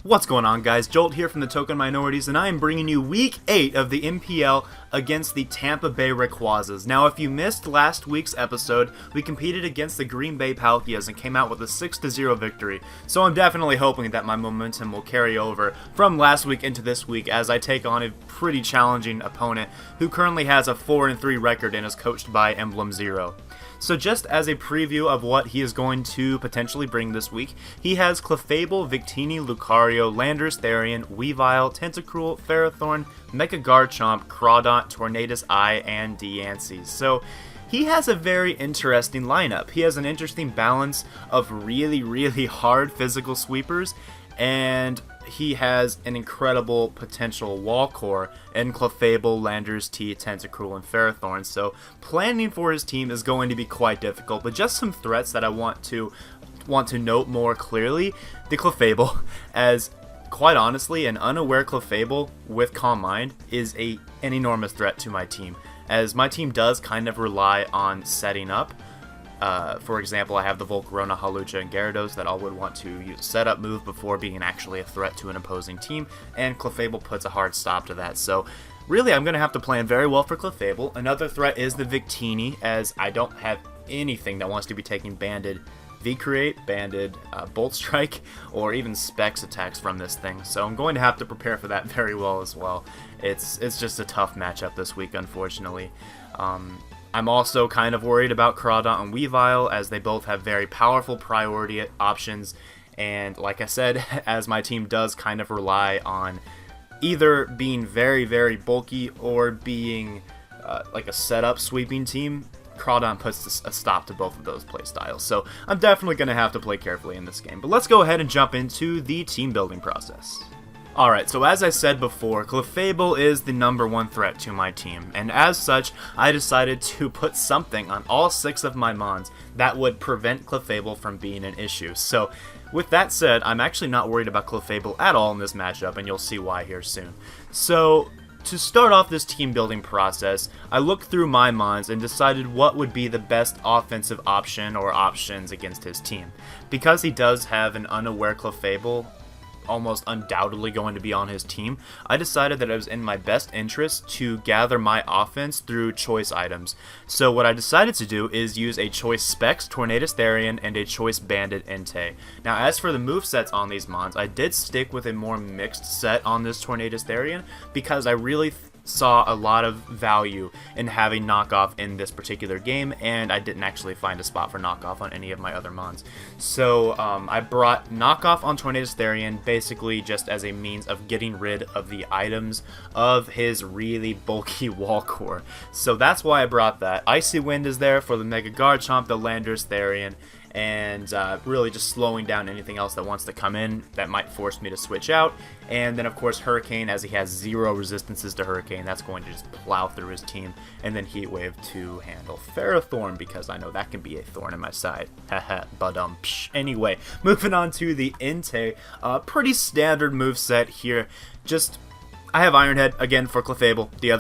What's going on, guys? Jolt here from TheTokenMinorities, and I am bringing you Week 8 of the NPL against the Tampa Bay Rayquazas. Now, if you missed last week's episode, we competed against the Green Bay Palkias and came out with a 6-0 victory. So I'm definitely hoping that my momentum will carry over from last week into this week as I take on a pretty challenging opponent who currently has a 4-3 record and is coached by Emblem 0. So just as a preview of what he is going to potentially bring this week, he has Clefable, Victini, Lucario, Landorus, Therian, Weavile, Tentacruel, Ferrothorn, Mecha Garchomp, Crawdont, Tornadus Eye, and Deancey. So he has a very interesting lineup. He has an interesting balance of really hard physical sweepers, and he has an incredible potential wall core in Clefable, Landorus, T, Tentacruel, and Ferrothorn. So planning for his team is going to be quite difficult, but just some threats that I want to note more clearly. The Clefable, as quite honestly, an unaware Clefable with Calm Mind is an enormous threat to my team, as my team does kind of rely on setting up. For example, I have the Volcarona, Hawlucha, and Gyarados that all would want to use a setup move before being actually a threat to an opposing team, and Clefable puts a hard stop to that. So really, I'm going to have to plan very well for Clefable. Another threat is the Victini, as I don't have anything that wants to be taking banded V-Create, banded Bolt Strike, or even Specs attacks from this thing. So I'm going to have to prepare for that very well as well. It's just a tough matchup this week, unfortunately. I'm also kind of worried about Crawdont and Weavile, as they both have very powerful priority options, and like I said, as my team does kind of rely on either being very bulky or being like a setup sweeping team, Crawdont puts a stop to both of those playstyles. So I'm definitely going to have to play carefully in this game. But let's go ahead and jump into the team building process. Alright, so as I said before, Clefable is the #1 threat to my team, and as such, I decided to put something on all 6 of my mons that would prevent Clefable from being an issue. So, with that said, I'm actually not worried about Clefable at all in this matchup, and you'll see why here soon. So, to start off this team building process, I looked through my mons and decided what would be the best offensive option or options against his team. Because he does have an unaware Clefable almost undoubtedly going to be on his team, I decided that it was in my best interest to gather my offense through choice items. So what I decided to do is use a choice Specs, Tornadus Therian, and a choice Banded Entei. Now as for the movesets on these mons, I did stick with a more mixed set on this Tornadus Therian because I really saw a lot of value in having knockoff in this particular game, and I didn't actually find a spot for knockoff on any of my other mons. So I brought knockoff on Tornadus Therian basically just as a means of getting rid of the items of his really bulky wall core. So that's why I brought that. Icy Wind is there for the Mega Garchomp, the Landorus Therian, and really just slowing down anything else that wants to come in that might force me to switch out. And then of course Hurricane, as he has 0 resistances to Hurricane, that's going to just plow through his team. And then Heat Wave to handle Ferrothorn, because I know that can be a thorn in my side. Haha, but anyway, moving on to the Entei, pretty standard moveset here. Just I have Iron Head again for Clefable. The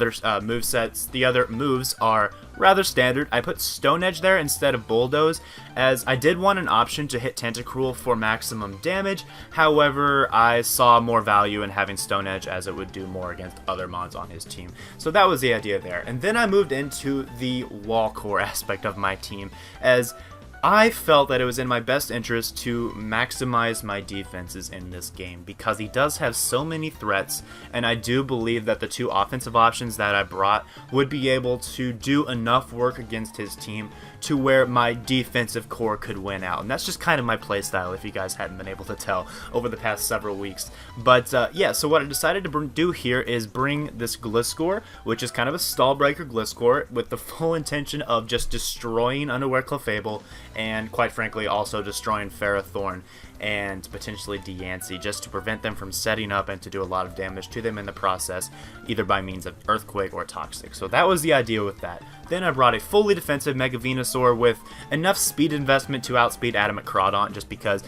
other moves are rather standard. I put Stone Edge there instead of Bulldoze, as I did want an option to hit Tentacruel for maximum damage. However, I saw more value in having Stone Edge, as it would do more against other mons on his team. So that was the idea there. And then I moved into the wall core aspect of my team, as I felt that it was in my best interest to maximize my defenses in this game, because he does have so many threats, and I do believe that the 2 offensive options that I brought would be able to do enough work against his team to where my defensive core could win out. And that's just kind of my playstyle, if you guys hadn't been able to tell over the past several weeks. But yeah, so what I decided to do here is bring this Gliscor, which is kind of a stall breaker Gliscor, with the full intention of just destroying Unaware Clefable, and quite frankly also destroying Ferrothorn and potentially Deancey, just to prevent them from setting up and to do a lot of damage to them in the process, either by means of Earthquake or Toxic. So that was the idea with that. Then I brought a fully defensive Mega Venusaur with enough speed investment to outspeed Adamant Crawdont, just because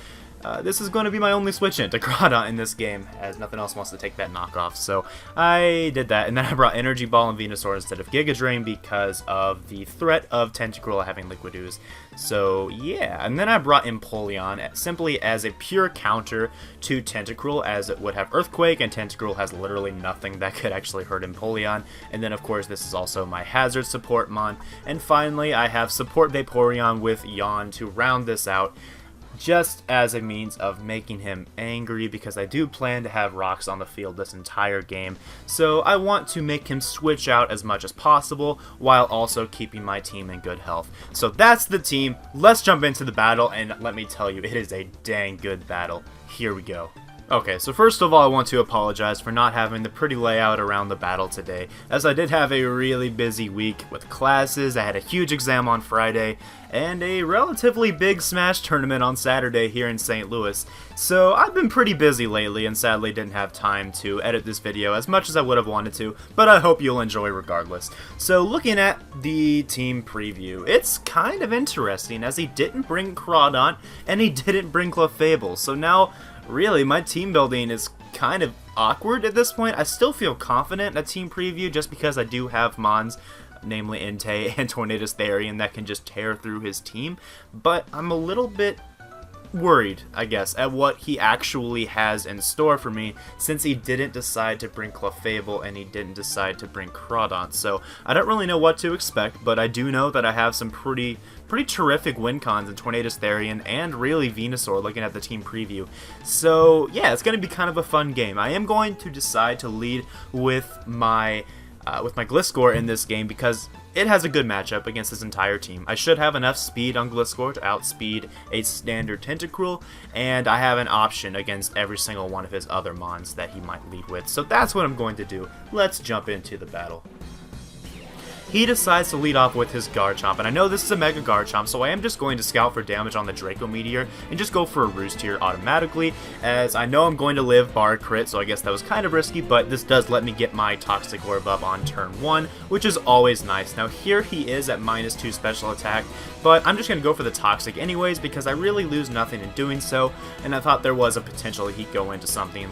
this is going to be my only switch into Groudon in this game, as nothing else wants to take that knockoff. So I did that, and then I brought Energy Ball and Venusaur instead of Giga Drain because of the threat of Tentacruel having Liquid Ooze. So yeah, and then I brought Empoleon simply as a pure counter to Tentacruel, as it would have Earthquake, and Tentacruel has literally nothing that could actually hurt Empoleon. And then of course this is also my Hazard support Mon. And finally I have support Vaporeon with Yawn to round this out, just as a means of making him angry, because I do plan to have rocks on the field this entire game. So I want to make him switch out as much as possible while also keeping my team in good health. So that's the team. Let's jump into the battle, and let me tell you, it is a dang good battle. Here we go. Okay, so first of all, I want to apologize for not having the pretty layout around the battle today, as I did have a really busy week with classes. I had a huge exam on Friday, and a relatively big Smash tournament on Saturday here in St. Louis. So I've been pretty busy lately, and sadly didn't have time to edit this video as much as I would have wanted to, but I hope you'll enjoy regardless. So looking at the team preview, it's kind of interesting, as he didn't bring Groudon, and he didn't bring Clefable. So now, really, my team building is kind of awkward at this point. I still feel confident in a team preview just because I do have Mons, namely Entei and Tornadus Therian, that can just tear through his team. But I'm a little bit worried, I guess, at what he actually has in store for me, since he didn't decide to bring Clefable and he didn't decide to bring Groudon. So I don't really know what to expect, but I do know that I have some pretty terrific win cons in Tornadus Therian and really Venusaur looking at the team preview. So yeah, it's going to be kind of a fun game. I am going to decide to lead with my Gliscor in this game because it has a good matchup against this entire team. I should have enough speed on Gliscor to outspeed a standard Tentacruel, and I have an option against every single one of his other Mons that he might lead with. So that's what I'm going to do. Let's jump into the battle. He decides to lead off with his Garchomp, and I know this is a Mega Garchomp, so I am just going to scout for damage on the Draco Meteor and just go for a Roost here automatically, as I know I'm going to live bar crit, so I guess that was kind of risky, but this does let me get my Toxic Orb up on turn 1, which is always nice. Now here he is at -2 special attack, but I'm just going to go for the Toxic anyways because I really lose nothing in doing so, and I thought there was a potential he'd go into something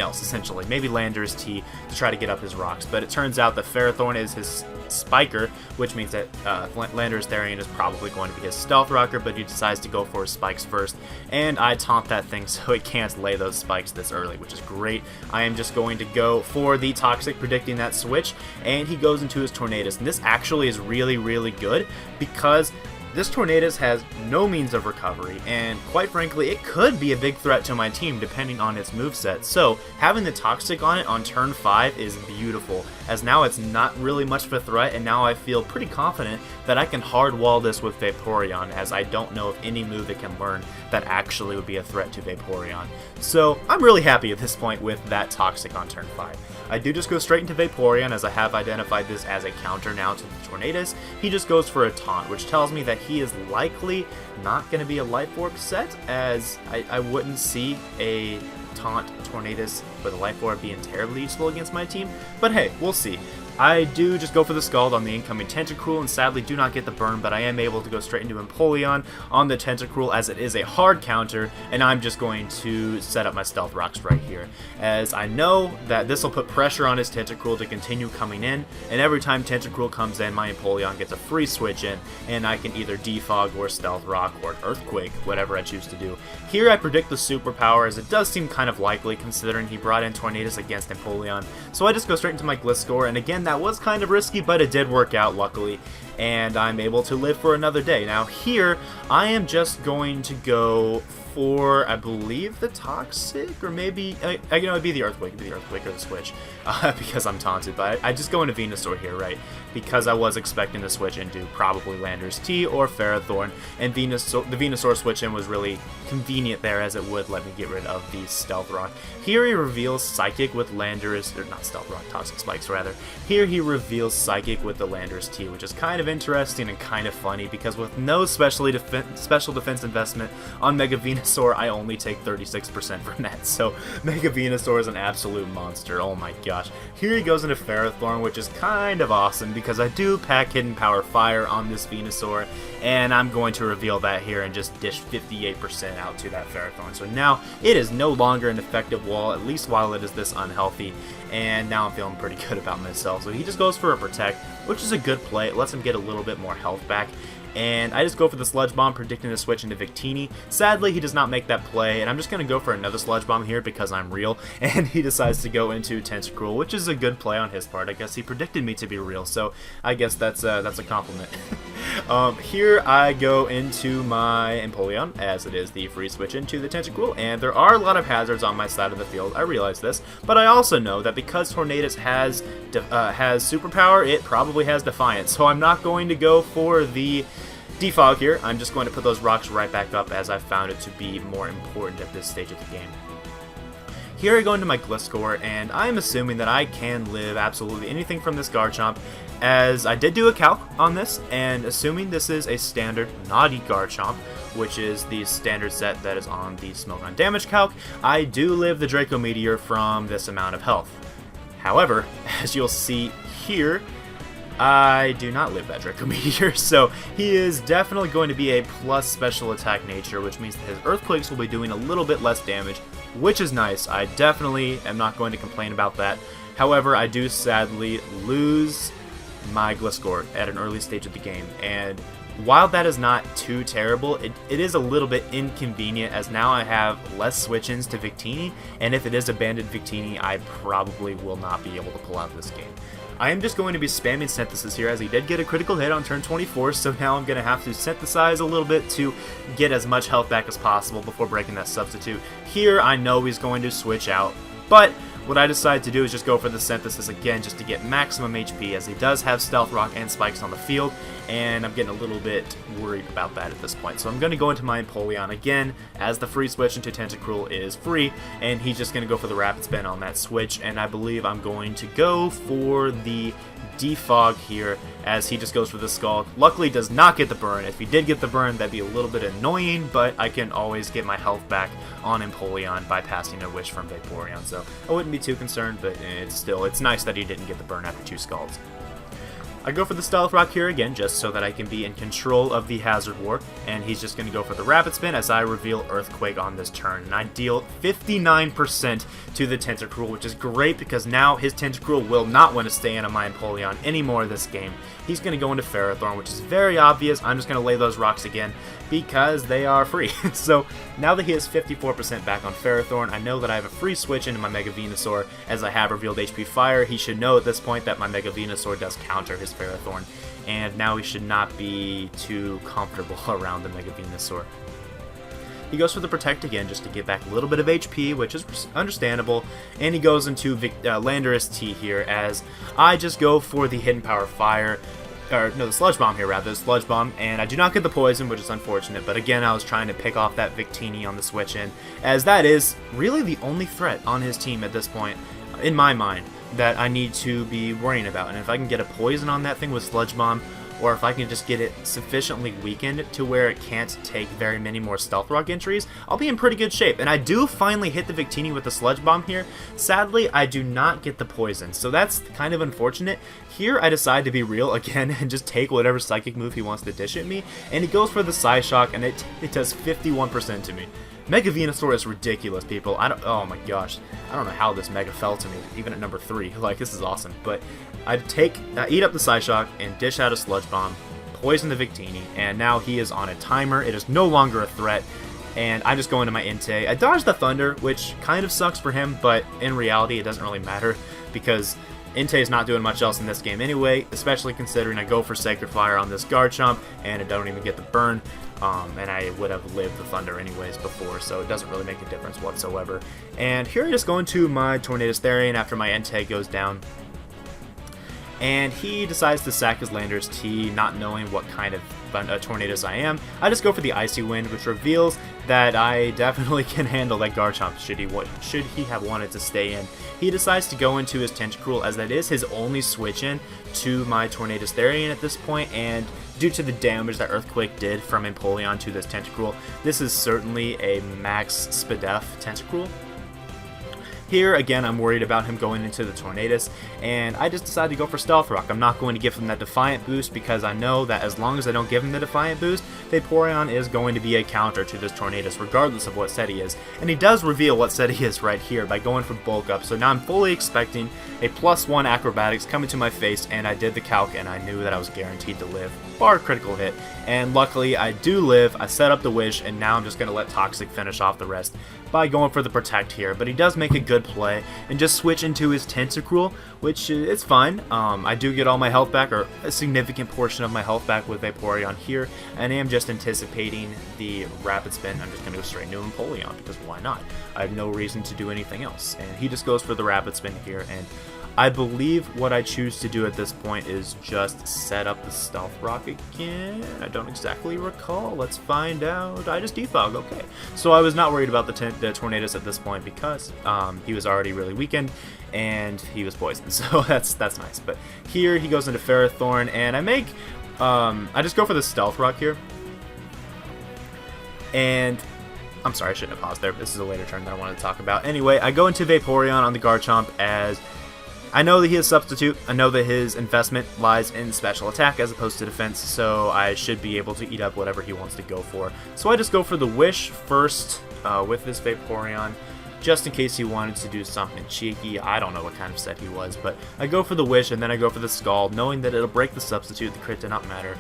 else, essentially, maybe Landorus T to try to get up his rocks, but it turns out that Ferrothorn is his Spiker, which means that Landorus Therian is probably going to be his Stealth Rocker, but he decides to go for his spikes first, and I taunt that thing so it can't lay those spikes this early, which is great. I am just going to go for the Toxic, predicting that switch, and he goes into his Tornadus, and this actually is really good because this Tornadus has no means of recovery, and quite frankly, it could be a big threat to my team depending on its moveset. So having the Toxic on it on turn 5 is beautiful, as now it's not really much of a threat, and now I feel pretty confident that I can hard wall this with Vaporeon, as I don't know of any move it can learn that actually would be a threat to Vaporeon. So I'm really happy at this point with that Toxic on turn 5. I do just go straight into Vaporeon, as I have identified this as a counter now to the Tornadus. He just goes for a taunt, which tells me that he is likely not going to be a Life Orb set, as I wouldn't see a taunt Tornadus with a Life Orb being terribly useful against my team, but hey, we'll see. I do just go for the Scald on the incoming Tentacruel and sadly do not get the burn, but I am able to go straight into Empoleon on the Tentacruel, as it is a hard counter, and I'm just going to set up my Stealth Rocks right here, as I know that this will put pressure on his Tentacruel to continue coming in, and every time Tentacruel comes in, my Empoleon gets a free switch in, and I can either Defog or Stealth Rock or Earthquake, whatever I choose to do. Here I predict the superpower, as it does seem kind of likely considering he brought in Tornadus against Empoleon, so I just go straight into my Gliscor, and again, that was kind of risky, but it did work out luckily, and I'm able to live for another day. Now here, I am just going to go for, I believe, the Toxic, or maybe, it'd be the Earthquake, or the Switch, because I'm taunted, but I just go into Venusaur here, right, because I was expecting to switch into probably Landorus T or Ferrothorn, and the Venusaur switch in was really convenient there, as it would let me get rid of the Stealth Rock. Here he reveals Psychic with Landorus, or not Stealth Rock, Toxic Spikes rather. Here he reveals Psychic with the Landorus T, which is kind of interesting and kind of funny because with no special defense investment on Mega Venusaur, I only take 36% from that. So Mega Venusaur is an absolute monster. Oh my gosh. Here he goes into Ferrothorn, which is kind of awesome because I do pack Hidden Power Fire on this Venusaur, and I'm going to reveal that here and just dish 58% out to that Ferrothorn. So now it is no longer an effective wall, at least while it is this unhealthy, and now I'm feeling pretty good about myself. So he just goes for a Protect, which is a good play. It lets him get a little bit more health back. And I just go for the Sludge Bomb, predicting to switch into Victini. Sadly, he does not make that play, and I'm just going to go for another Sludge Bomb here because I'm real. And he decides to go into Tentacruel, which is a good play on his part. I guess he predicted me to be real, so I guess that's a compliment. Here I go into my Empoleon, as it is the free switch into the Tentacruel, and there are a lot of hazards on my side of the field. I realize this, but I also know that because Tornadus has Superpower, it probably has Defiance, so I'm not going to go for the Defog here. I'm just going to put those rocks right back up as I found it to be more important at this stage of the game. Here I go into my Gliscor, and I'm assuming that I can live absolutely anything from this Garchomp, as I did do a calc on this, and assuming this is a standard Naughty Garchomp, which is the standard set that is on the Smogon damage calc, I do live the Draco Meteor from this amount of health. However, as you'll see here, I do not live that Draco Meteor, so he is definitely going to be a plus special attack nature, which means that his Earthquakes will be doing a little bit less damage, which is nice. I definitely am not going to complain about that. However, I do sadly lose my Gliscor at an early stage of the game, and while that is not too terrible, it is a little bit inconvenient as now I have less switch-ins to Victini, and if it is abandoned Victini, I probably will not be able to pull out this game. I am just going to be spamming Synthesis here as he did get a critical hit on turn 24, so now I'm going to have to synthesize a little bit to get as much health back as possible before breaking that substitute. Here I know he's going to switch out, but what I decided to do is just go for the Synthesis again just to get maximum HP, as he does have Stealth Rock and Spikes on the field, and I'm getting a little bit worried about that at this point. So I'm going to go into my Empoleon again, as the free switch into Tentacruel is free, and he's just going to go for the Rapid Spin on that switch, and I believe I'm going to go for the Defog here, as he just goes for the Scald. Luckily does not get the burn. If he did get the burn, that'd be a little bit annoying, but I can always get my health back on Empoleon by passing a Wish from Vaporeon, so I wouldn't be too concerned, but it's nice that he didn't get the burn after 2 Scalds. I go for the Stealth Rock here again, just so that I can be in control of the Hazard War, and he's just going to go for the Rapid Spin as I reveal Earthquake on this turn, and I deal 59% to the Tentacruel, which is great because now his Tentacruel will not want to stay in on my Empoleon anymore this game. He's going to go into Ferrothorn, which is very obvious. I'm just going to lay those rocks again because they are free. So now that he has 54% back on Ferrothorn, I know that I have a free switch into my Mega Venusaur, as I have revealed HP Fire. He should know at this point that my Mega Venusaur does counter his Ferrothorn, and now he should not be too comfortable around the Mega Venusaur. He goes for the Protect again just to get back a little bit of HP, which is understandable, and he goes into Landorus T here as I just go for the Hidden Power Fire, or no, the Sludge Bomb here rather, the Sludge Bomb, and I do not get the Poison, which is unfortunate, but again I was trying to pick off that Victini on the switch in, as that is really the only threat on his team at this point, in my mind, that I need to be worrying about, and if I can get a Poison on that thing with Sludge Bomb, or if I can just get it sufficiently weakened to where it can't take very many more Stealth Rock entries, I'll be in pretty good shape. And I do finally hit the Victini with the Sludge Bomb here. Sadly, I do not get the Poison, so that's kind of unfortunate. Here, I decide to be real again and just take whatever Psychic move he wants to dish at me, and he goes for the Psyshock, and it does 51% to me. Mega Venusaur is ridiculous, people. Oh my gosh. I don't know how this Mega fell to me, even at number 3. Like, this is awesome. But I eat up the Psyshock and dish out a Sludge Bomb, poison the Victini, and now he is on a timer. It is no longer a threat, and I'm just going to my Entei. I dodged the Thunder, which kind of sucks for him, but in reality, it doesn't really matter, because Entei is not doing much else in this game anyway, especially considering I go for Sacred Fire on this Garchomp, and I don't even get the burn. And I would have lived the Thunder anyways before, so it doesn't really make a difference whatsoever. And here I just go into my Tornadus Therian after my Entei goes down. And he decides to sack his Landorus T, not knowing what kind of Tornadus I am. I just go for the Icy Wind, which reveals that I definitely can handle that Garchomp should he have wanted to stay in. He decides to go into his Tentacruel, as that is his only switch in to my Tornadus Therian at this point, and due to the damage that Earthquake did from Empoleon to this Tentacruel, this is certainly a max Spadef Tentacruel. Here, again, I'm worried about him going into the Tornadus, and I just decided to go for Stealth Rock. I'm not going to give him that Defiant boost because I know that as long as I don't give him the Defiant boost, Vaporeon is going to be a counter to this Tornadus, regardless of what set he is. And he does reveal what set he is right here by going for Bulk Up, so now I'm fully expecting a +1 Acrobatics coming to my face, and I did the calc, and I knew that I was guaranteed to live, bar critical hit. And luckily, I do live, I set up the Wish, and now I'm just going to let Toxic finish off the rest by going for the Protect here. But he does make a good play and just switch into his Tentacruel, which is fine. I do get all my health back, or a significant portion of my health back with Vaporeon here, and I am just anticipating the Rapid Spin. I'm just going to go straight into Empoleon, because why not? I have no reason to do anything else. And he just goes for the Rapid Spin here, and I believe what I choose to do at this point is just set up the Stealth Rock again. I don't exactly recall. Let's find out. I just defog. Okay. So I was not worried about the Tornadus at this point because he was already really weakened and he was poisoned. So that's nice. But here he goes into Ferrothorn, and I just go for the Stealth Rock here. And I'm sorry, I shouldn't have paused there. This is a later turn that I wanted to talk about. Anyway, I go into Vaporeon on the Garchomp, as I know that he is Substitute. I know that his investment lies in special attack as opposed to defense, so I should be able to eat up whatever he wants to go for. So I just go for the Wish first with this Vaporeon, just in case he wanted to do something cheeky. I don't know what kind of set he was, but I go for the Wish, and then I go for the Scald, knowing that it'll break the Substitute. The crit did not matter,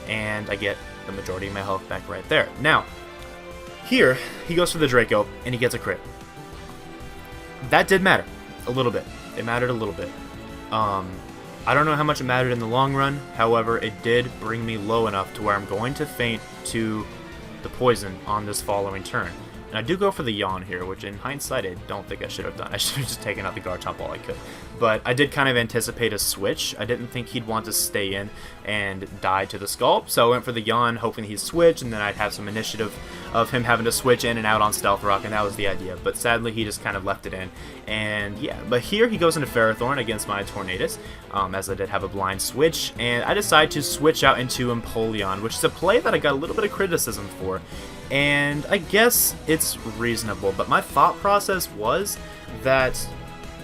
and I get the majority of my health back right there. Now, here, he goes for the Draco, and he gets a crit. That did matter, a little bit. It mattered a little bit. I don't know how much it mattered in the long run, however, it did bring me low enough to where I'm going to feint to the Poison on this following turn. And I do go for the Yawn here, which in hindsight I don't think I should have done. I should have just taken out the Garchomp all I could. But I did kind of anticipate a switch. I didn't think he'd want to stay in and die to the Scalp, so I went for the Yawn, hoping he'd switch, and then I'd have some initiative of him having to switch in and out on Stealth Rock, and that was the idea. But sadly, he just kind of left it in. And yeah, but here he goes into Ferrothorn against my Tornadus, as I did have a blind switch, and I decide to switch out into Empoleon, which is a play that I got a little bit of criticism for. And I guess it's reasonable, but my thought process was that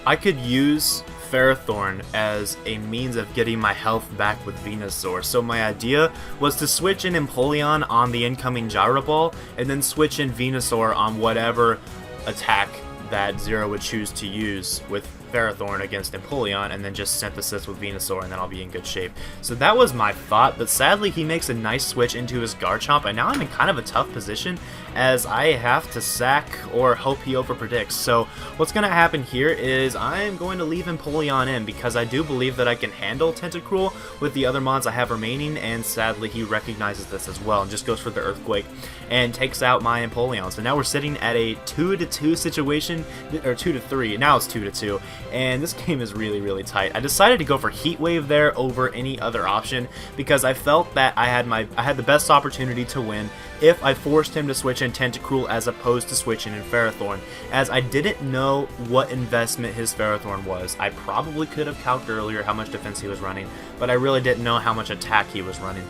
I could use Ferrothorn as a means of getting my health back with Venusaur. So my idea was to switch in Empoleon on the incoming Gyro Ball, and then switch in Venusaur on whatever attack that Zero would choose to use with Ferrothorn against Empoleon, and then just Synthesis with Venusaur, and then I'll be in good shape. So that was my thought, but sadly he makes a nice switch into his Garchomp, and now I'm in kind of a tough position as I have to sack or hope he overpredicts. So what's going to happen here is I'm going to leave Empoleon in, because I do believe that I can handle Tentacruel with the other mons I have remaining, and sadly he recognizes this as well and just goes for the Earthquake and takes out my Empoleon. So now we're sitting at a 2-2 situation, or 2-3, now it's 2-2. And this game is really, really tight. I decided to go for Heat Wave there over any other option because I felt that I had the best opportunity to win if I forced him to switch in Tentacruel as opposed to switching in Ferrothorn, as I didn't know what investment his Ferrothorn was. I probably could have calculated earlier how much defense he was running, but I really didn't know how much attack he was running.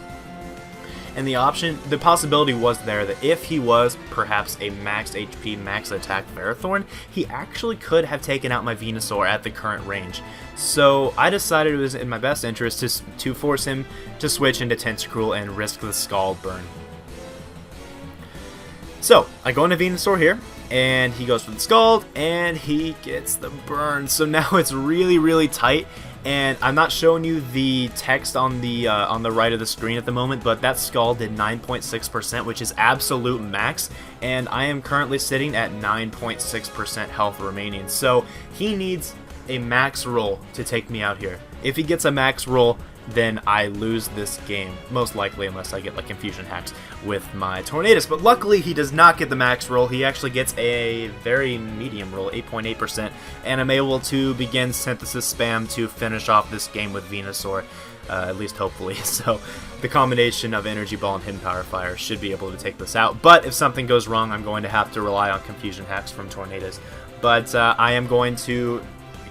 And the possibility was there that if he was perhaps a max HP, max attack Ferrothorn, he actually could have taken out my Venusaur at the current range. So I decided it was in my best interest to force him to switch into Tentacruel and risk the Scald burn. So I go into Venusaur here, and he goes for the Scald, and he gets the burn. So now it's really, really tight. And I'm not showing you the text on the right of the screen at the moment, but that Scald did 9.6%, which is absolute max, and I am currently sitting at 9.6% health remaining. So he needs a max roll to take me out here. If he gets a max roll, then I lose this game, most likely, unless I get like Confusion Hacks with my Tornadus. But luckily he does not get the max roll. He actually gets a very medium roll, 8.8%, and I'm able to begin Synthesis spam to finish off this game with Venusaur. at least hopefully. So the combination of Energy Ball and Hidden Power Fire should be able to take this out. But if something goes wrong, I'm going to have to rely on Confusion Hacks from Tornadus. But I am going to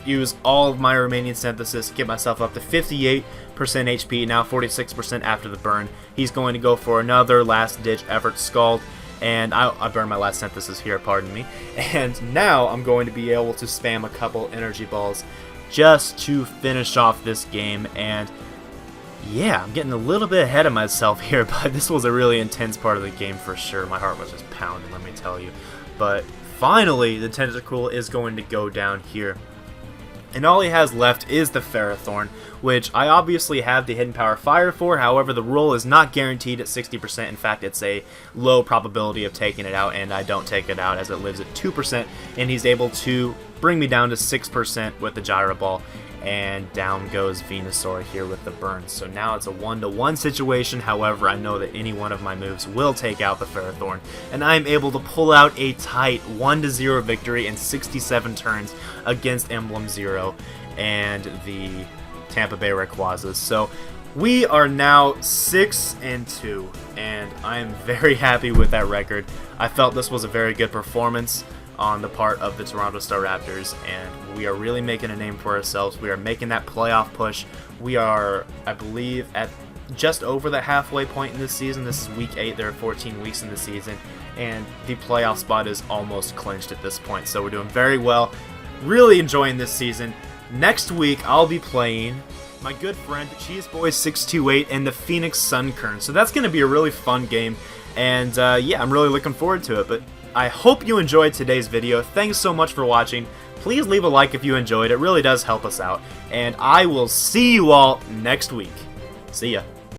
use all of my remaining Synthesis, get myself up to 58% HP, now 46% after the burn. He's going to go for another last-ditch effort Scald, and I burned my last Synthesis here, pardon me. And now I'm going to be able to spam a couple Energy Balls just to finish off this game. And yeah, I'm getting a little bit ahead of myself here, but this was a really intense part of the game for sure. My heart was just pounding, let me tell you. But finally, the Tentacool is going to go down here. And all he has left is the Ferrothorn, which I obviously have the Hidden Power Fire for. However, the roll is not guaranteed at 60%. In fact, it's a low probability of taking it out, and I don't take it out as it lives at 2%. And he's able to bring me down to 6% with the Gyro Ball. And down goes Venusaur here with the burn. So now it's a 1-to-1 situation. However, I know that any one of my moves will take out the Ferrothorn, and I'm able to pull out a tight 1-0 victory in 67 turns against Emblem 0 and the Tampa Bay Rayquazas. So we are now 6-2, and I am very happy with that record. I felt this was a very good performance on the part of the Toronto Staraptors, and we are really making a name for ourselves. We are making that playoff push. We are, I believe, at just over the halfway point in this season. This is week 8. There are 14 weeks in the season, and the playoff spot is almost clinched at this point. So we're doing very well. Really enjoying this season. Next week, I'll be playing my good friend Cheeseboy628 and the Phoenix Sunkern. So that's going to be a really fun game, and yeah, I'm really looking forward to it. But I hope you enjoyed today's video. Thanks so much for watching. Please leave a like if you enjoyed. It really does help us out. And I will see you all next week. See ya.